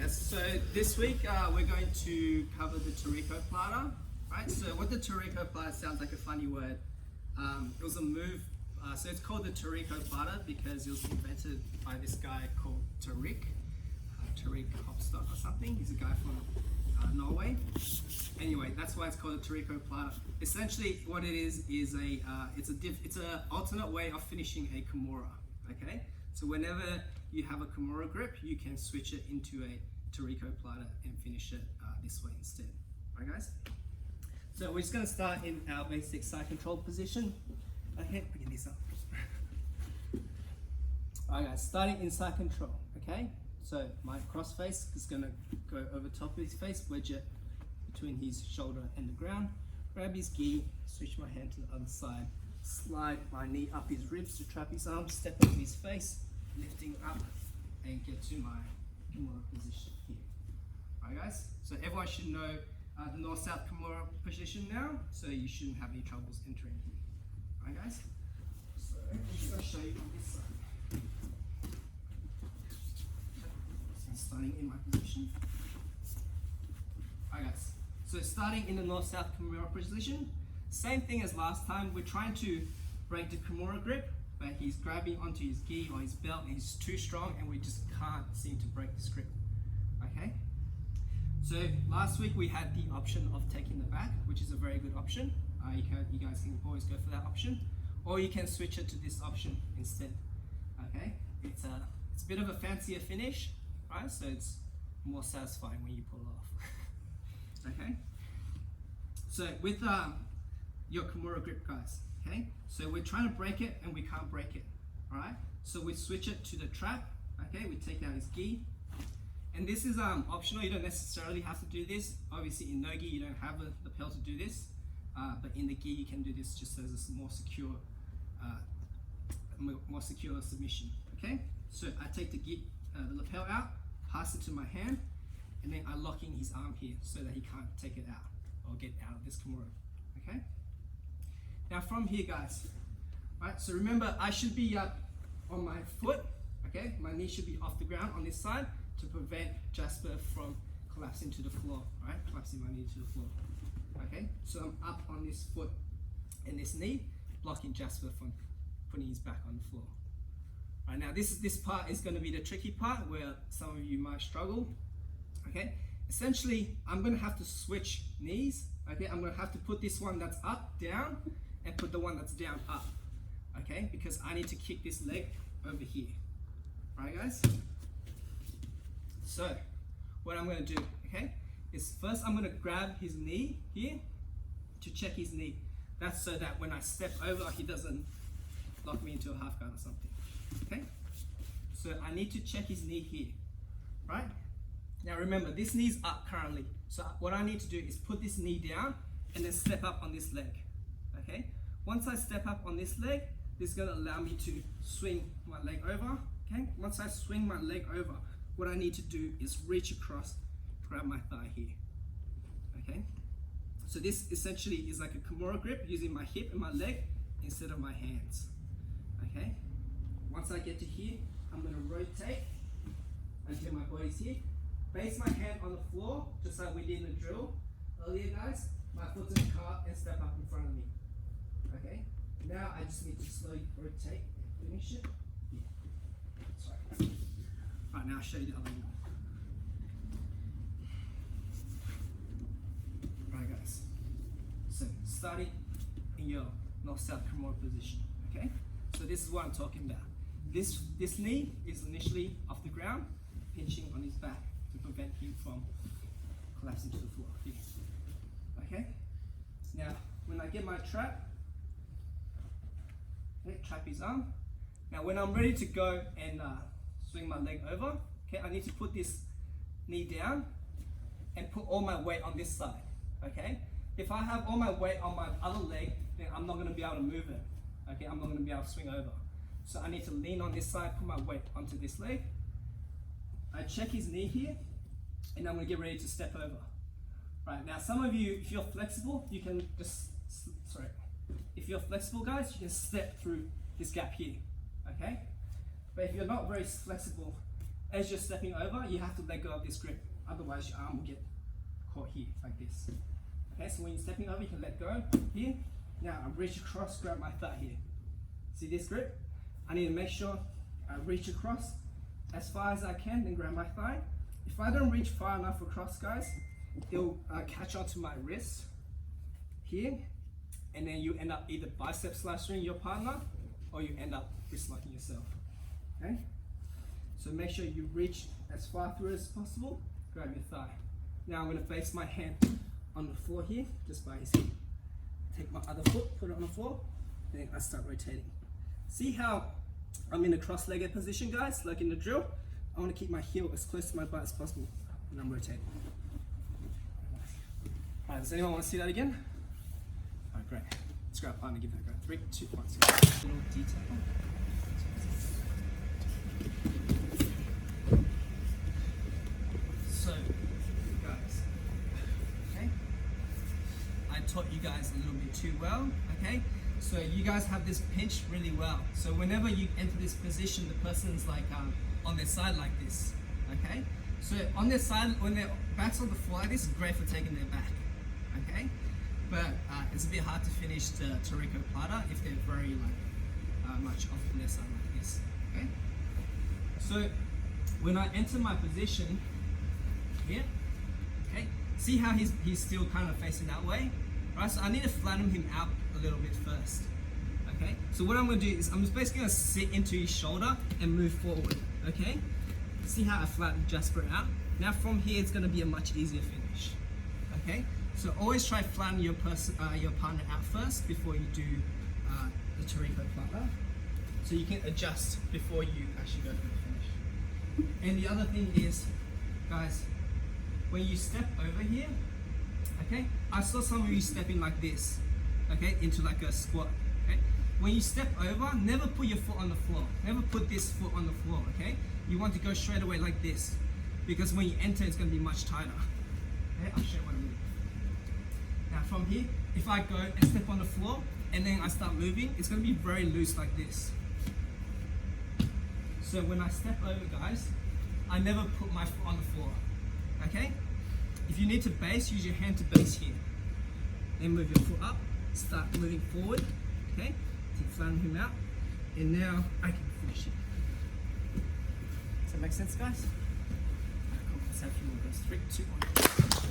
guys, so this week we're going to cover the Tarikoplata, right? So what the Tarikoplata sounds like a funny word. It was a move, so it's called the Tarikoplata because it was invented by this guy called Tarikoplata or something. He's a guy from Norway. Anyway, that's why it's called the Tarikoplata. Essentially, what it is it's an alternate way of finishing a Kimura. Okay, so whenever you have a Kimura grip, you can switch it into a Tarikoplata and finish it this way instead. Alright guys? So we're just going to start in our basic side control position. Okay, bring this up. Alright guys, starting in side control. Okay, so my cross face is going to go over top of his face, wedge it between his shoulder and the ground, grab his gi, switch my hand to the other side, slide my knee up his ribs to trap his arms, step over his face, lifting up and get to my Kimura position here. Alright guys, so everyone should know the north-south Kimura position now, so you shouldn't have any troubles entering here. Alright guys, so I'm just going to show you on this side. So starting in my position. Alright guys, so starting in the north-south Kimura position, same thing as last time, we're trying to break the Kimura grip, but he's grabbing onto his gi or his belt and he's too strong and we just can't seem to break this grip. Okay? So last week we had the option of taking the back, which is a very good option. You guys can always go for that option, or you can switch it to this option instead. Okay? It's a bit of a fancier finish, right? So it's more satisfying when you pull it off. Okay? So with your Kimura grip, guys. Okay, so we're trying to break it and we can't break it. All right, so we switch it to the trap. Okay, we take out his gi, and this is optional. You don't necessarily have to do this. Obviously, in no gi, you don't have the lapel to do this, but in the gi, you can do this just as a more secure submission. Okay, so I take the lapel out, pass it to my hand, and then I lock in his arm here so that he can't take it out or get out of this Kimura. Okay. Now from here, guys, right, so remember I should be up on my foot, okay? My knee should be off the ground on this side to prevent Jasper from collapsing to the floor, right? Collapsing my knee to the floor, okay? So I'm up on this foot and this knee, blocking Jasper from putting his back on the floor. Right, now this part is gonna be the tricky part where some of you might struggle, okay? Essentially, I'm gonna have to switch knees, okay? I'm gonna have to put this one that's up, down, and put the one that's down up, okay? Because I need to kick this leg over here, right guys? So, what I'm gonna do, okay, is first I'm gonna grab his knee here to check his knee. That's so that when I step over, he doesn't lock me into a half guard or something, okay? So I need to check his knee here, right? Now remember, this knee's up currently. So what I need to do is put this knee down and then step up on this leg, okay? Once I step up on this leg, this is gonna allow me to swing my leg over, okay? Once I swing my leg over, what I need to do is reach across, grab my thigh here, okay? So this essentially is like a Kimura grip using my hip and my leg instead of my hands, okay? Once I get to here, I'm gonna rotate until my body's here. Base my hand on the floor, just like we did in the drill earlier, guys. My foot's in the car and step up in front of me. Okay? Now I just need to slowly rotate and finish it. Yeah. Sorry. Right, now I'll show you the other one. Right, guys. So, starting in your north-south Kimura position. Okay? So this is what I'm talking about. This knee is initially off the ground, pinching on his back to prevent him from collapsing to the floor here. Okay? Now, when I get my trap, okay, trap his arm. Now, when I'm ready to go and swing my leg over, okay, I need to put this knee down and put all my weight on this side, okay? If I have all my weight on my other leg, then I'm not gonna be able to move it, okay? I'm not gonna be able to swing over. So I need to lean on this side, put my weight onto this leg. I check his knee here, and I'm gonna get ready to step over. Right, now some of you, if you're flexible, you can just, if you're flexible, guys, you can step through this gap here, okay? But if you're not very flexible, as you're stepping over, you have to let go of this grip. Otherwise, your arm will get caught here, like this. Okay, so when you're stepping over, you can let go here. Now, I reach across, grab my thigh here. See this grip? I need to make sure I reach across as far as I can, then grab my thigh. If I don't reach far enough across, guys, it'll catch onto my wrist here, and then you end up either bicep slashing your partner, or you end up wrist locking yourself. Okay? So make sure you reach as far through as possible, grab your thigh. Now I'm going to base my hand on the floor here, just by his hip. Take my other foot, put it on the floor, and then I start rotating. See how I'm in a cross-legged position, guys, like in the drill? I want to keep my heel as close to my butt as possible when I'm rotating. Alright, does anyone want to see that again? Alright, great. Let's grab a partner, give that a go. 3, 2, 1, let's go. Little detail. So, guys, okay? I taught you guys a little bit too well, okay? So you guys have this pinch really well. So whenever you enter this position, the person's like on their side like this, okay? So on their side, when their back's on the floor like this, is great for taking their back, okay? But it's a bit hard to finish the Tarikoplata if they're very much off on their side like this, okay? So when I enter my position here, okay, see how he's still kind of facing that way, right? So I need to flatten him out a little bit first, okay? So what I'm going to do is I'm just basically going to sit into his shoulder and move forward, okay? See how I flatten Jasper out? Now from here it's going to be a much easier finish, okay? So always try flatten your partner out first before you do the Tarikoplata, so you can adjust before you actually go for the finish. And the other thing is, guys, when you step over here, okay, I saw some of you stepping like this, okay, into like a squat, okay? When you step over, never put your foot on the floor. Never put this foot on the floor, okay? You want to go straight away like this, because when you enter, it's going to be much tighter. Okay, I'll show you what I mean. Now from here, if I go and step on the floor, and then I start moving, it's going to be very loose like this. So when I step over, guys, I never put my foot on the floor, okay? If you need to base, use your hand to base here. Then move your foot up, start moving forward, okay? To flatten him out, and now I can finish it. Does that make sense, guys? Alright, cool. Let's have a few more goes. 3, 2, 1.